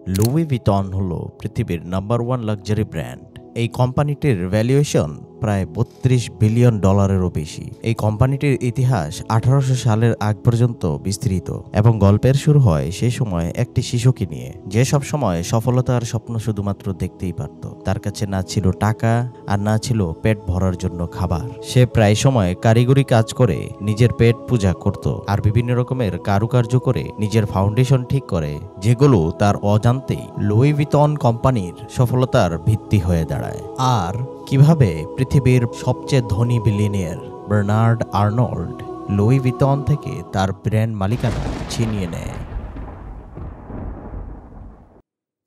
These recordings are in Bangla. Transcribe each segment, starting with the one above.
লুই ভিতন হলো পৃথিবীর নাম্বার 1 লাক্সারি ব্র্যান্ড। এই কোম্পানিটির ভ্যালুয়েশন প্রায় $32 বিলিয়ন বেশি। এই কোম্পানিটির ইতিহাস 1800 সালের আগ পর্যন্ত বিস্তৃত এবং গল্পের শুরু হয় সেই সময় একটি শিশুকে নিয়ে, যে সব সময় সফলতার স্বপ্ন শুধুমাত্র দেখতেই পারত। তার কাছে না ছিল টাকা আর না ছিল পেট ভরার জন্য খাবার। সে প্রায় সময় কারিগরি কাজ করে নিজের পেট পূজা করত আর বিভিন্ন রকমের কারুকার্য করে নিজের ফাউন্ডেশন ঠিক করে, যেগুলো তার অজান্তেই লুই ভিতন কোম্পানির সফলতার ভিত্তি হয়ে দাঁড়ায়। আর কিভাবে পৃথিবীর সবচেয়ে ধনী বিলিয়নিয়ার বার্নার্ড আর্নল্ড লুই ভিতন থেকে তার ব্র্যান্ড মালিকানা ছিনিয়ে নেয়।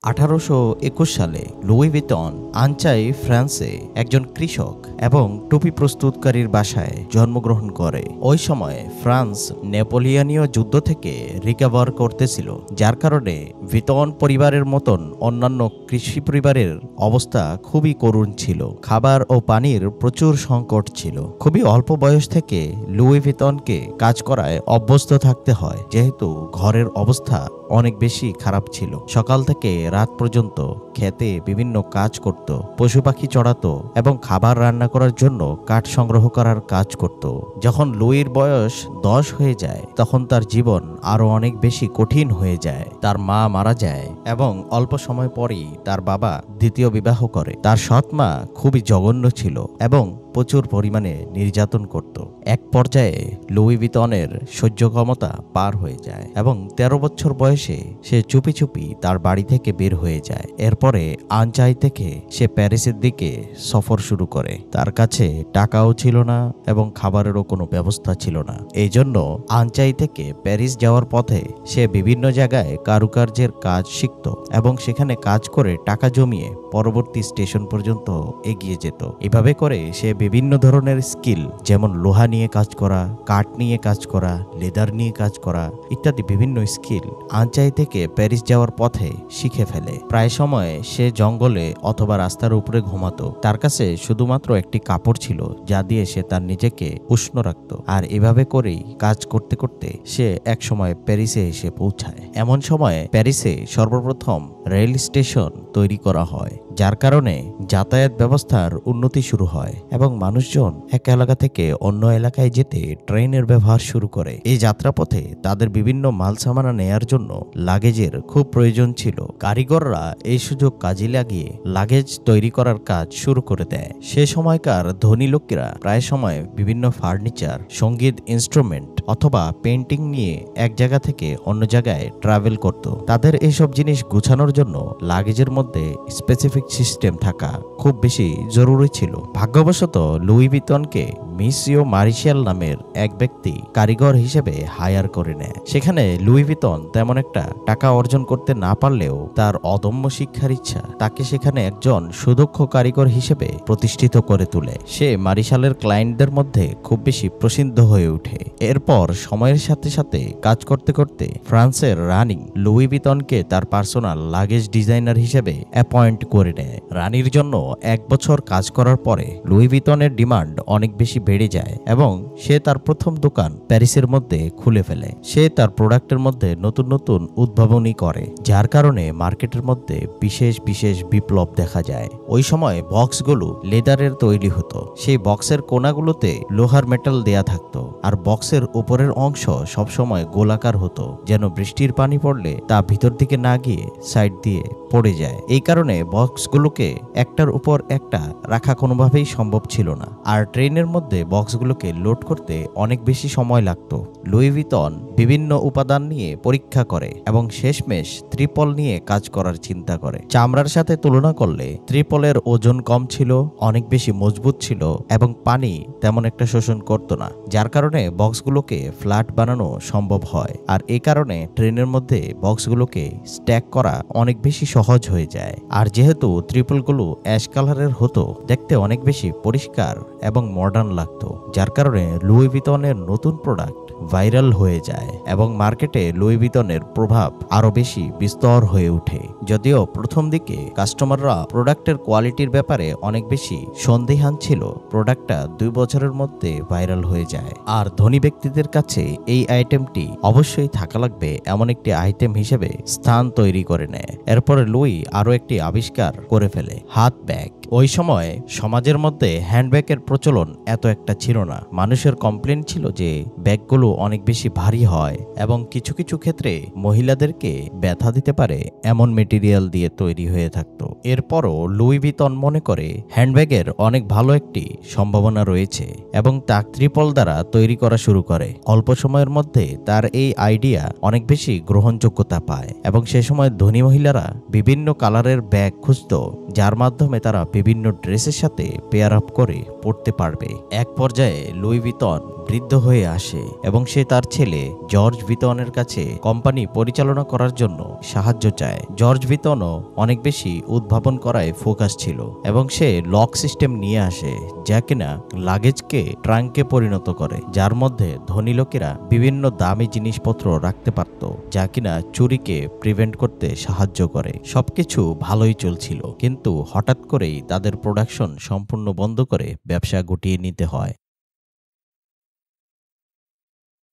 1821 সালে লুই ভিতন আনচাই, ফ্রান্সে একজন কৃষক এবং টুপি প্রস্তুতকারীর বাসায় জন্মগ্রহণ করে। ওই সময় ফ্রান্স নেপোলিয়নীয় যুদ্ধ থেকে রিকভার করতেছিল, যার কারণে ভিতন পরিবারের মতন অন্যান্য কৃষি পরিবারের অবস্থা খুবই করুণ ছিল। খাবার ও পানির প্রচুর সংকট ছিল। খুবই অল্প বয়স থেকে লুই ভিতনকে কাজ করায় অভ্যস্ত থাকতে হয়, যেহেতু ঘরের অবস্থা অনেক বেশি খারাপ ছিল। সকাল থেকে রাত পর্যন্ত খেতে বিভিন্ন কাজ করত, পশু পাখি চড়াতো এবং খাবার রান্না করার জন্য কাঠ সংগ্রহ করার কাজ করত। যখন লুইর বয়স 10 হয়ে যায়, তখন তার জীবন আরো অনেক বেশি কঠিন হয়ে যায়। তার মা মারা যায় এবং অল্প সময় পরেই তার বাবা দ্বিতীয় বিবাহ করে। তার সৎ মা খুবই জঘন্য ছিল এবং প্রচুর পরিমাণে নির্যাতন করত। এক পর্যায়ে লুই ভিতনের সহ্য ক্ষমতা পার হয়ে যায় এবং 13 বছর বয়সে সে চুপি চুপি তার বাড়ি থেকে বের হয়ে যায়। এরপরে আনচাই থেকে সে প্যারিসের দিকে সফর শুরু করে। তার কাছে টাকাও ছিল না এবং খাবারেরও কোনো ব্যবস্থা ছিল না। এই জন্য আনচাই থেকে প্যারিস যাওয়ার পথে সে বিভিন্ন জায়গায় কারুকার্যের কাজ শিখত এবং সেখানে কাজ করে টাকা জমিয়ে পরবর্তী স্টেশন পর্যন্ত এগিয়ে যেত। এভাবে করে সে বিভিন্ন ধরনের স্কিল, যেমন লোহা নিয়ে কাজ করা, কাঠ নিয়ে কাজ করা, লেদার নিয়ে কাজ করা ইত্যাদি বিভিন্ন স্কিল আনচাই থেকে প্যারিস যাওয়ার পথে শিখে ফেলে। প্রায় সময় সে জঙ্গলে অথবা রাস্তার উপরে ঘুমাতো। তার কাছে শুধুমাত্র একটি কাপড় ছিল যা দিয়ে সে তার নিজেকে উষ্ণ রাখত। আর এভাবে করেই কাজ করতে করতে সে এক সময় প্যারিসে এসে পৌঁছায়। এমন সময় প্যারিসে সর্বপ্রথম রেল স্টেশন তৈরি করা হয়, যার কারণে যাতায়াত ব্যবস্থার উন্নতি শুরু হয় এবং মানুষজন এক এলাকা থেকে অন্য এলাকায় যেতে ট্রেনের ব্যবহার শুরু করে। এই যাত্রাপথে তাদের বিভিন্ন মাল সামানা নেয়ার জন্য লাগেজের খুব প্রয়োজন ছিল। কারিগররা এই সুযোগ কাজে লাগিয়ে লাগেজ তৈরি করার কাজ শুরু করে দেয়। সে সময়কার ধনী লোকেরা প্রায় সময় বিভিন্ন ফার্নিচার, সঙ্গীত ইনস্ট্রুমেন্ট অথবা পেন্টিং নিয়ে এক জায়গা থেকে অন্য জায়গায় ট্রাভেল করত। তাদের এইসব জিনিস গুছানোর জন্য লাগেজের মধ্যে স্পেসিফিক সিস্টেম থাকা খুব বেশি জরুরি ছিল। ভাগ্যবশত লুই ভিতনকে মিসিও মারিশিয়াল নামের এক ব্যক্তি কারিগর হিসেবে হায়ার করে নেয়। সেখানে লুই ভিতন তেমন একটা টাকা অর্জন করতে না পারলেও তার অদম্য শিক্ষার ইচ্ছা তাকে সেখানে একজন সুদক্ষ কারিগর হিসেবে প্রতিষ্ঠিত করে তোলে। সে মারিশালের ক্লায়েন্টদের মধ্যে খুব বেশি প্রসিদ্ধ হয়ে ওঠে। এরপর সময়ের সাথে সাথে কাজ করতে করতে ফ্রান্সের রানী লুই ভিতনকে তার পার্সোনাল লাগেজ ডিজাইনার হিসেবে অ্যাপয়েন্ট করে নেয়। রানীর জন্য 1 বছর কাজ করার পরে লুই ভিতনের ডিমান্ড অনেক বেশি বেড়ে যায় এবং সে তার প্রথম দোকান প্যারিসের মধ্যে খুলে ফেলে। সে তার প্রোডাক্টের মধ্যে নতুন নতুন উদ্ভাবনী করে, যার কারণে মার্কেটের মধ্যে বিশেষ বিশেষ বিপ্লব দেখা যায়। ওই সময় বক্সগুলো লেদারের তৈরি হতো। সেই বক্সের কোনাগুলোতে লোহার মেটাল দেয়া থাকতো আর বক্সের উপরের অংশ সবসময় গোলাকার হতো, যেন বৃষ্টির পানি পড়লে তা ভিতর দিকে না গিয়ে সাইড দিয়ে পড়ে যায়। এই কারণে বক্সগুলোকে একটার উপর একটা রাখা কোনোভাবেই সম্ভব ছিল না। আর ট্রেনের মধ্যে বক্সগুলোকে লোড করতে অনেক বেশি সময় লাগতো। লুই ভিতন বিভিন্ন উপাদান নিয়ে পরীক্ষা করে এবং শেষমেশ ত্রিপল নিয়ে কাজ করার চিন্তা করে। চামড়ার সাথে তুলনা করলে ত্রিপলের ওজন কম ছিল, অনেক বেশি মজবুত ছিল এবং পানি তেমন একটা শোষণ করত না, যার কারণে বক্সগুলোকে ফ্ল্যাট বানানো সম্ভব হয়। আর এই কারণে ট্রেনের মধ্যে বক্সগুলোকে স্ট্যাক করা অনেক বেশি সহজ হয়ে যায়। আর যেহেতু ত্রিপলগুলো অ্যাশ কালারের হতো, দেখতে অনেক বেশি পরিষ্কার এবং মডার্ন লাগতো, যার কারণে লুই ভিতনের নতুন প্রোডাক্ট ভাইরাল হয়ে যায় এবং মার্কেটে লুই ভিতনের প্রভাব আরো বেশি বিস্তর হয়ে ওঠে। যদিও প্রথম দিকে কাস্টমাররা প্রোডাক্টের কোয়ালিটির ব্যাপারে অনেক বেশি সন্দিহান ছিল, প্রোডাক্টটা 2 বছরের মধ্যে ভাইরাল হয়ে যায়। আর ধনী ব্যক্তিদের কাছে এই আইটেমটি অবশ্যই থাকা লাগবে এমন একটি আইটেম হিসেবে স্থান তৈরি করে নেয়। এরপরে লুই আরো একটি আবিষ্কার করে ফেলে, হাত ব্যাগ। ওই সময় সমাজের মধ্যে হ্যান্ডব্যাগের প্রচলন এত একটা ছিল না। মানুষের কমপ্লেন ছিল যে ব্যাগগুলো অনেক বেশি ভারী হয় এবং কিছু কিছু ক্ষেত্রে মহিলাদেরকে ব্যথা দিতে পারে এমন মেটেরিয়াল দিয়ে তৈরি হয়ে থাকতো। এরপরও লুই ভিতন মনে করে হ্যান্ডব্যাগের অনেক ভালো একটি সম্ভাবনা রয়েছে এবং তা ট্রিপল দ্বারা তৈরি করা শুরু করে। অল্প সময়ের মধ্যে তার এই আইডিয়া অনেক বেশি গ্রহণযোগ্যতা পায় এবং সে সময় ধনী মহিলারা বিভিন্ন কালারের ব্যাগ খুঁজত, যার মাধ্যমে তারা বিভিন্ন ড্রেসের সাথে পেয়ার আপ করে পড়তে পারবে। এক পর্যায়ে লুই ভিতন বৃদ্ধ হয়ে আসে এবং সে তার ছেলে জর্জ ভিতনের কাছে কোম্পানি পরিচালনা করার জন্য সাহায্য চায়। জর্জ ভিতনও অনেক বেশি উদ্ভাবন করায় ফোকাস ছিল এবং সে লক সিস্টেম নিয়ে আসে যা কিনা লাগেজকে ট্রাঙ্কে পরিণত করে, যার মধ্যে ধনী লোকেরা বিভিন্ন দামি জিনিসপত্র রাখতে পারত, যা কিনা চুরিকে প্রিভেন্ট করতে সাহায্য করে। সবকিছু ভালোই চলছিল, কিন্তু হঠাৎ করেই তাদের প্রোডাকশন সম্পূর্ণ বন্ধ করে ব্যবসা গুটিয়ে নিতে হয়।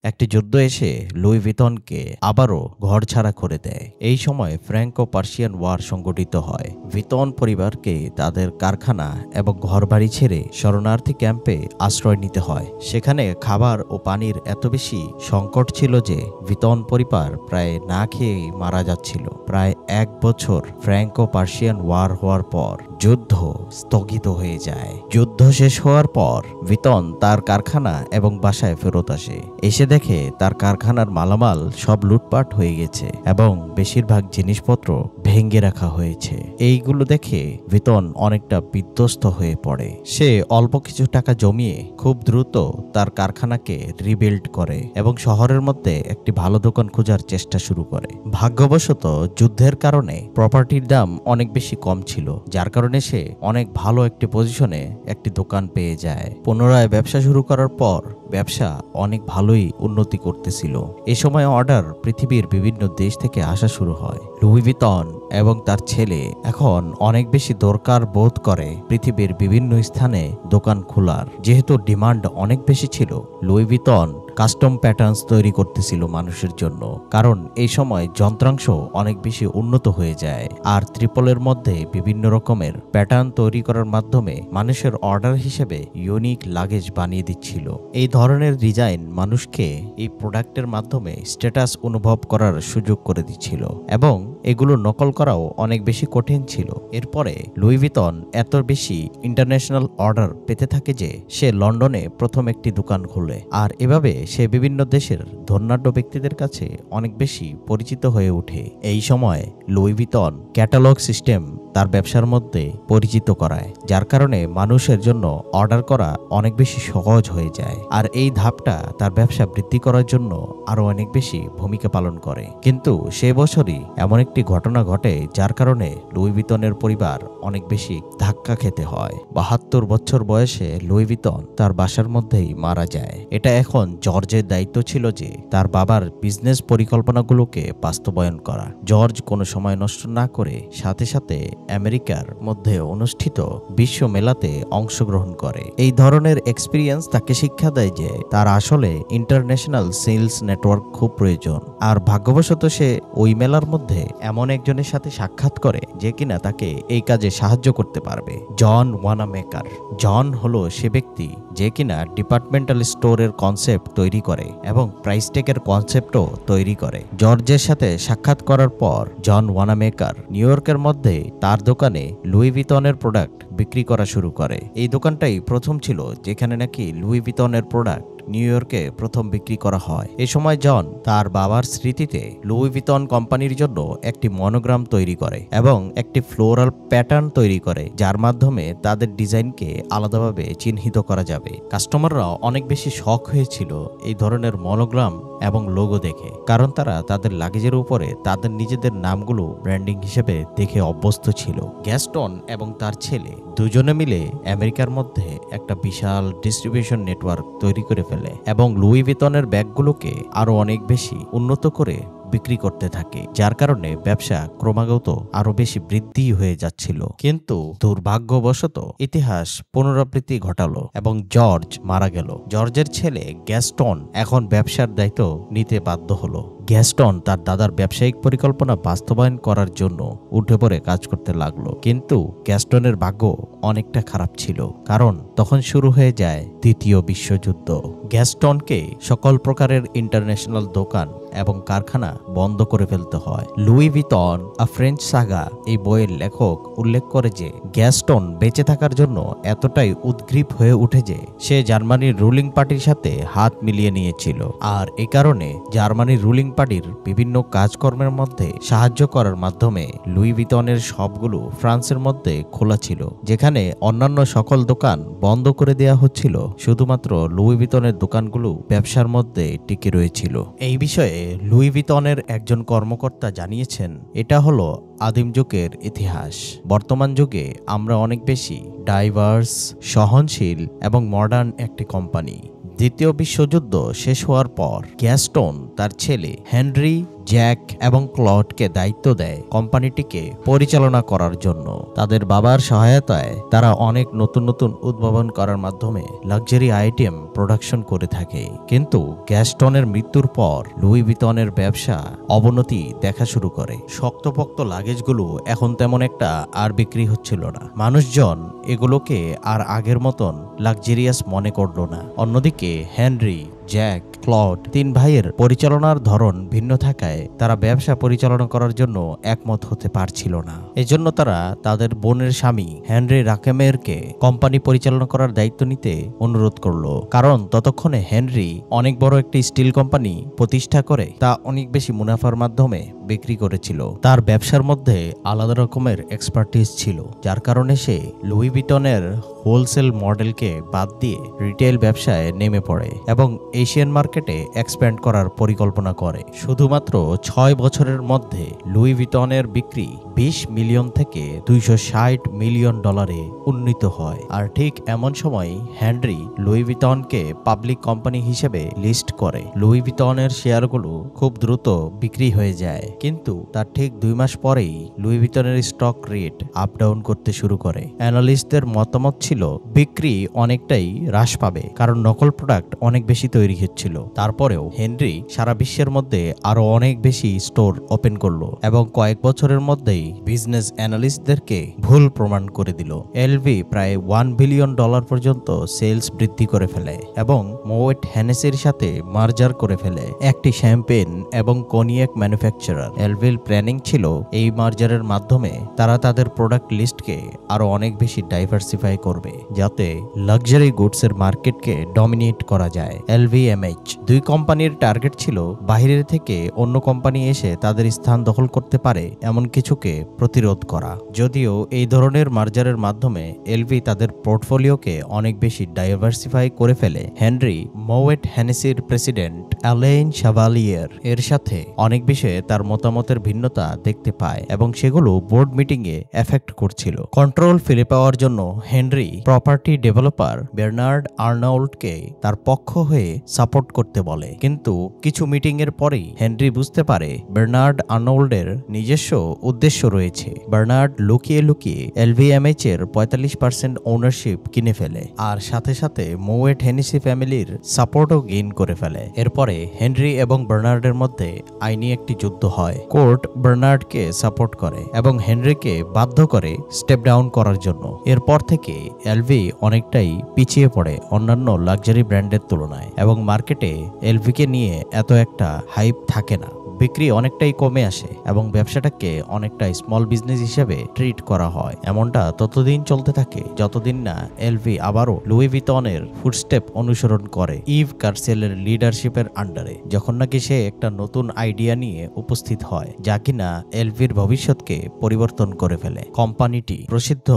একটি যুদ্ধ এসে লুই ভিতনকে আবারও ঘরছাড়া করে দেয়। এই সময় ফ্র্যাঙ্কো পার্সিয়ান ওয়ার সংগঠিত হয়। ভিতন পরিবারকে তাদের কারখানা এবং ঘরবাড়ি ছেড়ে শরণার্থী ক্যাম্পে আশ্রয় নিতে হয়। সেখানে খাবার ও পানির এত বেশি সংকট ছিল যে ভিতন পরিবার প্রায় না খেয়েই মারা যাচ্ছিল। প্রায় 1 বছর ফ্র্যাঙ্কো পার্সিয়ান ওয়ার হওয়ার পর যুদ্ধ স্থগিত হয়ে যায়। যুদ্ধ শেষ হওয়ার পর ভিতন তার কারখানা এবং বাসায় ফেরত আসে। এসে দেখে তার কারখানার মালামাল সব লুটপাট হয়ে গেছে এবং বেশিরভাগ জিনিসপত্র ভেঙে রাখা হয়েছে। এইগুলো দেখে ভিতন অনেকটা বিধ্বস্ত হয়ে পড়ে। সে অল্প কিছু টাকা জমিয়ে খুব দ্রুত তার কারখানাকে রিবিল্ড করে এবং শহরের মধ্যে একটি ভালো দোকান খোঁজার চেষ্টা শুরু করে। ভাগ্যবশত যুদ্ধের কারণে প্রপার্টির দাম অনেক বেশি কম ছিল, যার কারণে সে অনেক ভালো একটি পজিশনে একটি দোকান পেয়ে যায়। পুনরায় ব্যবসা শুরু করার পর ব্যবসা অনেক ভালোই উন্নতি করতেছিল। এ সময় অর্ডার পৃথিবীর বিভিন্ন দেশ থেকে আসা শুরু হয়। লুই ভিতন এবং তার ছেলে এখন অনেক বেশি দরকার বোধ করে পৃথিবীর বিভিন্ন স্থানে দোকান খোলার। যেহেতু ডিমান্ড অনেক বেশি ছিল, লুই ভিতন কাস্টম প্যাটার্নস তৈরি করতেছিল মানুষের জন্য, কারণ এই সময় যন্ত্রাংশ অনেক বেশি উন্নত হয়ে যায়। আর ট্রিপলের মধ্যে বিভিন্ন রকমের প্যাটার্ন তৈরি করার মাধ্যমে মানুষের অর্ডার হিসেবে ইউনিক লাগেজ বানিয়ে দিচ্ছিল। এই ধরনের ডিজাইন মানুষকে এই প্রোডাক্টের মাধ্যমে স্ট্যাটাস অনুভব করার সুযোগ করে দিচ্ছিল এবং এগুলো নকল করাও অনেক বেশি কঠিন ছিল। এরপরে লুই ভিতন এত বেশি ইন্টারন্যাশনাল অর্ডার পেতে থাকে যে সে লন্ডনে প্রথম একটি দোকান খোলে। আর এভাবে সে বিভিন্ন দেশের ধনাঢ্য ব্যক্তিদের কাছে অনেক বেশি পরিচিত হয়ে ওঠে। এই সময় লুই ভিতন ক্যাটালগ সিস্টেম তার ব্যবসার মধ্যে পরিচিত করায়, যার কারণে মানুষের জন্য অর্ডার করা অনেক বেশি সহজ হয়ে যায়। আর এই ধাপটা তার ব্যবসা বৃদ্ধি করার জন্য আরো অনেক বেশি ভূমিকা পালন করে। কিন্তু সে বছরই এমন একটি ঘটনা ঘটে যার কারণে লুই ভিতনের পরিবার অনেক বেশি ধাক্কা খেতে হয়। 72 বছর বয়সে লুই ভিতন তার বাসার মধ্যেই মারা যায়। এটা এখন জর্জের দায়িত্ব ছিল যে তার বাবার বিজনেস পরিকল্পনাগুলোকে বাস্তবায়ন করা। জর্জ কোনো সময় নষ্ট না করে সাথে সাথে আমেরিকার মধ্যে অনুষ্ঠিত বিশ্ব মেলাতে অংশগ্রহণ করে। এই ধরনের এক্সপিরিয়েন্স তাকে শিক্ষা দেয় যে তার আসলে ইন্টারন্যাশনাল সেলস নেটওয়ার্ক খুব প্রয়োজন। আর ভাগ্যবশত সে ওই মেলার মধ্যে এমন একজনের সাথে সাক্ষাৎ করে যে কিনা তাকে এই কাজে সাহায্য করতে পারবে, জন ওয়ানামেকার। জন হলো সে ব্যক্তি যে কিনা ডিপার্টমেন্টাল স্টোরের কনসেপ্ট তৈরি করে এবং প্রাইস ট্যাগের কনসেপ্টও তৈরি করে। জর্জের সাথে সাক্ষাৎ করার পর জন ওয়ানামেকার নিউ ইয়র্কের মধ্যে তার দোকানে লুই ভিতনের প্রোডাক্ট বিক্রি করা শুরু করে। এই দোকানটাই প্রথম ছিল যেখানে নাকি লুই ভিতনের প্রোডাক্ট নিউ ইয়র্কে প্রথম বিক্রি করা হয়। এ সময় জন তার বাবার স্মৃতিতে লুই ভিতন কোম্পানির জন্য একটি মনোগ্রাম তৈরি করে এবং একটি ফ্লোরাল প্যাটার্ন তৈরি করে, যার মাধ্যমে তাদের ডিজাইনকে আলাদাভাবে চিহ্নিত করা যাবে। কাস্টমাররা অনেক বেশি শখ হয়েছিল এই ধরনের মনোগ্রাম এবং লোগো দেখে, কারণ তারা তাদের লাগেজের উপরে তাদের নিজেদের নামগুলো ব্র্যান্ডিং হিসেবে দেখে অভ্যস্ত ছিল। গ্যাস্টন এবং তার ছেলে দুজনে মিলে আমেরিকার মধ্যে একটা বিশাল ডিস্ট্রিবিউশন নেটওয়ার্ক তৈরি করে ফেলে এবং লুই ভিতনের ব্যাগগুলোকে আরো অনেক বেশি উন্নত করে বিক্রি করতে থাকে, যার কারণে ব্যবসা ক্রমাগত আরো বেশি বৃদ্ধি হয়ে যাচ্ছিল। কিন্তু দুর্ভাগ্যবশত ইতিহাস পুনরাবৃত্তি ঘটালো এবং জর্জ মারা গেল। জর্জের ছেলে গ্যাস্টন এখন ব্যবসার দায়িত্ব নিতে বাধ্য হলো। গ্যাস্টন তার দাদার ব্যবসায়িক পরিকল্পনা বাস্তবায়ন করার জন্য উঠে পড়ে কাজ করতে লাগলো, কিন্তু গ্যাস্টনের ভাগ্য অনেকটা খারাপ ছিল, কারণ তখন শুরু হয়ে যায় দ্বিতীয় বিশ্বযুদ্ধ। গ্যাস্টনকে সকল প্রকারের ইন্টারন্যাশনাল দোকান এবং কারখানা বন্ধ করে ফেলতে হয়। লুই ভিতন আ ফ্রেঞ্চ সাগা এই বইয়ের লেখক উল্লেখ করে যে গ্যাস্টন বেঁচে থাকার জন্য এতটাই উদ্গ্রীব হয়ে উঠে যে সে জার্মানির রুলিং পার্টির সাথে হাত মিলিয়ে নিয়েছিল, আর এ কারণে জার্মানির রুলিং পার্টির বিভিন্ন কাজকর্মের মধ্যে সাহায্য করার মাধ্যমে লুই ভিতনের সবগুলো ফ্রান্সের মধ্যে খোলা ছিল, যেখানে অন্যান্য সকল দোকান বন্ধ করে দেয়া হচ্ছিল। শুধুমাত্র লুই ভিতনের দোকানগুলো ব্যবসার মধ্যে টিকে রয়েছিল। এই বিষয়ে লুই ভিতনের একজন কর্মকর্তা জানিয়েছেন, এটা হলো আদিম যুগের ইতিহাস। বর্তমান যুগে আমরা অনেক বেশি ডাইভার্স, সহনশীল এবং মডার্ন একটি কোম্পানি। দ্বিতীয় বিশ্বযুদ্ধ শেষ হওয়ার পর গ্যাস্টন তার ছেলে হেনরি, জ্যাক এবং ক্লডকে দায়িত্ব দেয় কোম্পানিটিকে পরিচালনা করার জন্য। তাদের বাবার সহায়তায় তারা অনেক নতুন নতুন উদ্ভাবন করার মাধ্যমে লাক্সারি আইটেম প্রোডাকশন করে থাকে। কিন্তু গ্যাস্টনের মৃত্যুর পর লুই ভিতনের ব্যবসা অবনতি দেখা শুরু করে। শক্তপোক্ত লাগেজগুলো এখন তেমন একটা আর বিক্রি হচ্ছিল না। মানুষজন এগুলোকে আর আগের মতন লাক্সারিয়াস মনে করল না। অন্যদিকে হেনরি, জ্যাক, ক্লড তিন ভাইয়ের পরিচালনার ধরন ভিন্ন থাকায় তারা ব্যবসা পরিচালনা করার জন্য একমত হতে পারছিল না। এজন্য তারা তাদের বোনের স্বামী হেনরি রাকেমেরকে কোম্পানি পরিচালনা করার দায়িত্ব নিতে অনুরোধ করলো, কারণ ততক্ষণে হেনরি অনেক বড় একটি স্টিল কোম্পানি প্রতিষ্ঠা করে তা অনেক বেশি মুনাফার মাধ্যমে বিক্রি করেছিল। তার ব্যবসার মধ্যে আলাদা রকমের এক্সপার্টিস ছিল, যার কারণে সে লুই ভিতনের হোলসেল মডেলকে বাদ দিয়ে রিটেল ব্যবসায় নেমে পড়ে এবং এশিয়ান মার্কেটে এক্সপ্যান্ড করার পরিকল্পনা করে। শুধুমাত্র 6 বছরের মধ্যে লুই ভিতনের বিক্রি 20 মিলিয়ন থেকে 260 মিলিয়ন ডলারে উন্নীত হয়। আর ঠিক এমন সময় হেনরি লুই ভিতনকে পাবলিক কোম্পানি হিসেবে লিস্ট করে। লুই ভিতনের শেয়ারগুলো খুব দ্রুত বিক্রি হয়ে যায়, কিন্তু তার ঠিক 2 মাস পরেই লুই ভিতনের স্টক রেট আপ ডাউন করতে শুরু করে। অ্যানালিস্টদের মতামত ছিল বিক্রি অনেকটাই হ্রাস পাবে, কারণ নকল প্রোডাক্ট অনেক বেশি তৈরি হচ্ছিল। তারপরেও হেনরি সারা বিশ্বের মধ্যে আরো অনেক বেশি স্টোর ওপেন করলো এবং কয়েক বছরের মধ্যেই বিজনেস অ্যানালিস্টদেরকে ভুল প্রমাণ করে দিল। এলভি প্রায় $1 বিলিয়ন পর্যন্ত সেলস বৃদ্ধি করে ফেলে এবং মোয়েট হেনেসির সাথে মার্জার করে ফেলে, একটি শ্যাম্পেন এবং কনিয়াক ম্যানুফ্যাকচারার। এলভির প্ল্যানিং ছিল এই মার্জারের মাধ্যমে তারা তাদের প্রোডাক্ট লিস্টকে আরো অনেক বেশি ডাইভার্সিফাই করবে, যাতে লাক্সারি গুডসের মার্কেটকে ডমিনেট করা যায়। LVMH দুই কোম্পানির টার্গেট ছিল বাইরের থেকে অন্য কোম্পানি এসে তাদের স্থান দখল করতে পারে এমন কিছুকে প্রতিরোধ করা। যদিও এই ধরনের মার্জারের মাধ্যমে এলভি তাদের পোর্টফোলিওকে অনেক বেশি ডাইভার্সিফাই করে ফেলে, হেনরি মোয়েট হেনেসির প্রেসিডেন্ট অ্যালেন শাভালিয়ের এর সাথে অনেক বিষয়ে তার মতামতের ভিন্নতা দেখতে পায় এবং সেগুলো বোর্ড মিটিং এ এফেক্ট করছিল। কন্ট্রোল ফিরে পাওয়ার জন্য হেনরি প্রপার্টি ডেভেলপার বার্নার্ড আর্নল্ডকে তার পক্ষ হয়ে সাপোর্ট করতে বলে, কিন্তু কিছু মিটিং এর পরেই হেনরি বুঝতে পারে বার্নার্ড আর্নল্ডের নিজস্ব উদ্দেশ্য রয়েছে। বার্নার্ড লুকিয়ে লুকিয়ে LVMH এর 45% ওনারশিপ কিনে ফেলে আর সাথে সাথে মোয়েট হেনেসি ফ্যামিলির সাপোর্টও গেইন করে ফেলে। এরপরে হেনরি এবং বার্নার্ডের মধ্যে আইনি একটি যুদ্ধ হয়। কোর্ট বার্নার্ডকে সাপোর্ট করে এবং হেনরিকে বাধ্য করে স্টেপ ডাউন করার জন্য। এরপর থেকে এলভি অনেকটাই পিছিয়ে পড়ে অন্যান্য লাক্সারি ব্র্যান্ডের তুলনায় এবং মার্কেটে এলভিকে নিয়ে এত একটা হাইপ থাকে না। বিক্রি অনেকটাই কমে আসে এবং ব্যবসাটাকে অনেকটা স্মল বিজনেস হিসেবে ট্রিট করা হয়। এমনটা ততদিন চলতে থাকে যতদিন না এলভি আবারও লুই ভিতনের ফুটস্টেপ অনুসরণ করে ইভ কার্সেলের লিডারশিপের আন্ডারে, যখন নাকি সে একটা নতুন আইডিয়া নিয়ে উপস্থিত হয় যা কিনা এলভির ভবিষ্যৎকে পরিবর্তন করে ফেলে। কোম্পানিটি প্রসিদ্ধ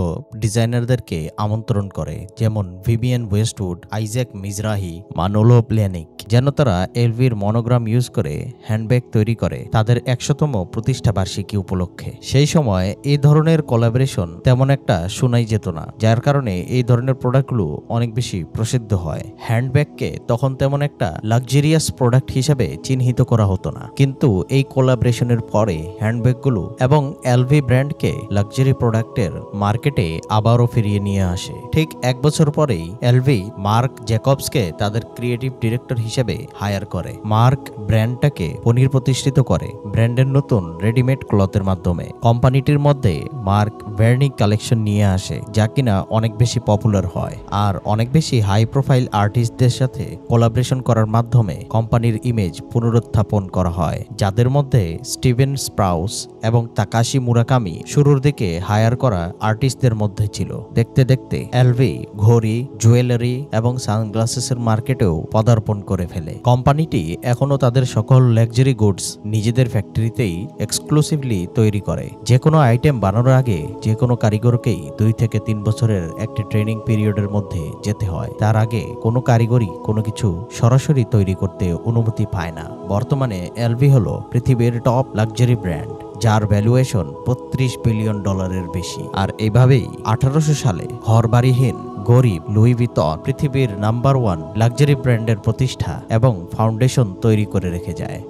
ডিজাইনারদেরকে আমন্ত্রণ করে, যেমন ভিভিয়েন ওয়েস্টউড, আইজ্যাক মিজরাহি, মানোলো প্লেনিক যেন তারা এলভির মনোগ্রাম ইউজ করে হ্যান্ডব্যাগ তৈরি করে তাদের 100তম প্রতিষ্ঠা বার্ষিকী উপলক্ষে। সেই সময় এই ধরনের কোলাবোরেশন তেমন একটা শোনাই যেত না, যার কারণে এই ধরনের প্রোডাক্টগুলো অনেক বেশি প্রসিদ্ধ হয়। হ্যান্ডব্যাগকে তখন তেমন একটা লাক্সারিয়াস প্রোডাক্ট হিসেবে চিহ্নিত করা হতো না, কিন্তু এই কোলাবোরেশনের পরে হ্যান্ডব্যাগগুলো এবং এলভি ব্র্যান্ডকে লাক্সারি প্রোডাক্টের মার্কেটে আবারও ফিরিয়ে নিয়ে আসে। ঠিক 1 বছর পরেই এলভি মার্ক জ্যাকবসকে তাদের ক্রিয়েটিভ ডিরেক্টর হিসেবে হায়ার করে। মার্ক ব্র্যান্ডটাকে পুনঃপ্রতিষ্ঠিত করে ব্র্যান্ডের নতুন রেডিমেড ক্লথের মাধ্যমে। কোম্পানিটির মধ্যে মার্ক ভার্নিক কালেকশন নিয়ে আসে, যা কিনা অনেক বেশি পপুলার হয় আর অনেক বেশি হাই প্রোফাইল আর্টিস্টদের সাথে কোলাবোরেশন করার মাধ্যমে কোম্পানির ইমেজ পুনরুত্থাপন করা হয়, যাদের মধ্যে স্টিভেন স্প্রাউস এবং তাকাশি মুরাকামি শুরুর দিকে হায়ার করা আর্টিস্টদের মধ্যে ছিল। দেখতে দেখতে এলভি ঘড়ি, জুয়েলারি এবং সানগ্লাসেসের মার্কেটেও পদার্পণ করে ফেলে। কোম্পানিটি এখনও তাদের সকল লাক্সারি গুডস নিজেদের ফ্যাক্টরিতেই এক্সক্লুসিভলি তৈরি করে। যে কোনো আইটেম বানানোর আগে যে কোনো কারিগরকেই 2 থেকে 3 বছরের একটি ট্রেনিং পিরিয়ডের মধ্যে যেতে হয়। তার আগে কোনো কারিগরি কোনো কিছু সরাসরি তৈরি করতে অনুমতি পায় না। বর্তমানে এলভি হলো পৃথিবীর টপ লাক্সারি ব্র্যান্ড, যার ভ্যালুয়েশন $32 বিলিয়ন বেশি। আর এভাবেই 1800 সালে ঘরবাড়িহীন গরিব লুই ভিতন পৃথিবীর নাম্বার 1 লাক্সারি ব্র্যান্ডের প্রতিষ্ঠা এবং ফাউন্ডেশন তৈরি করে রেখে যায়।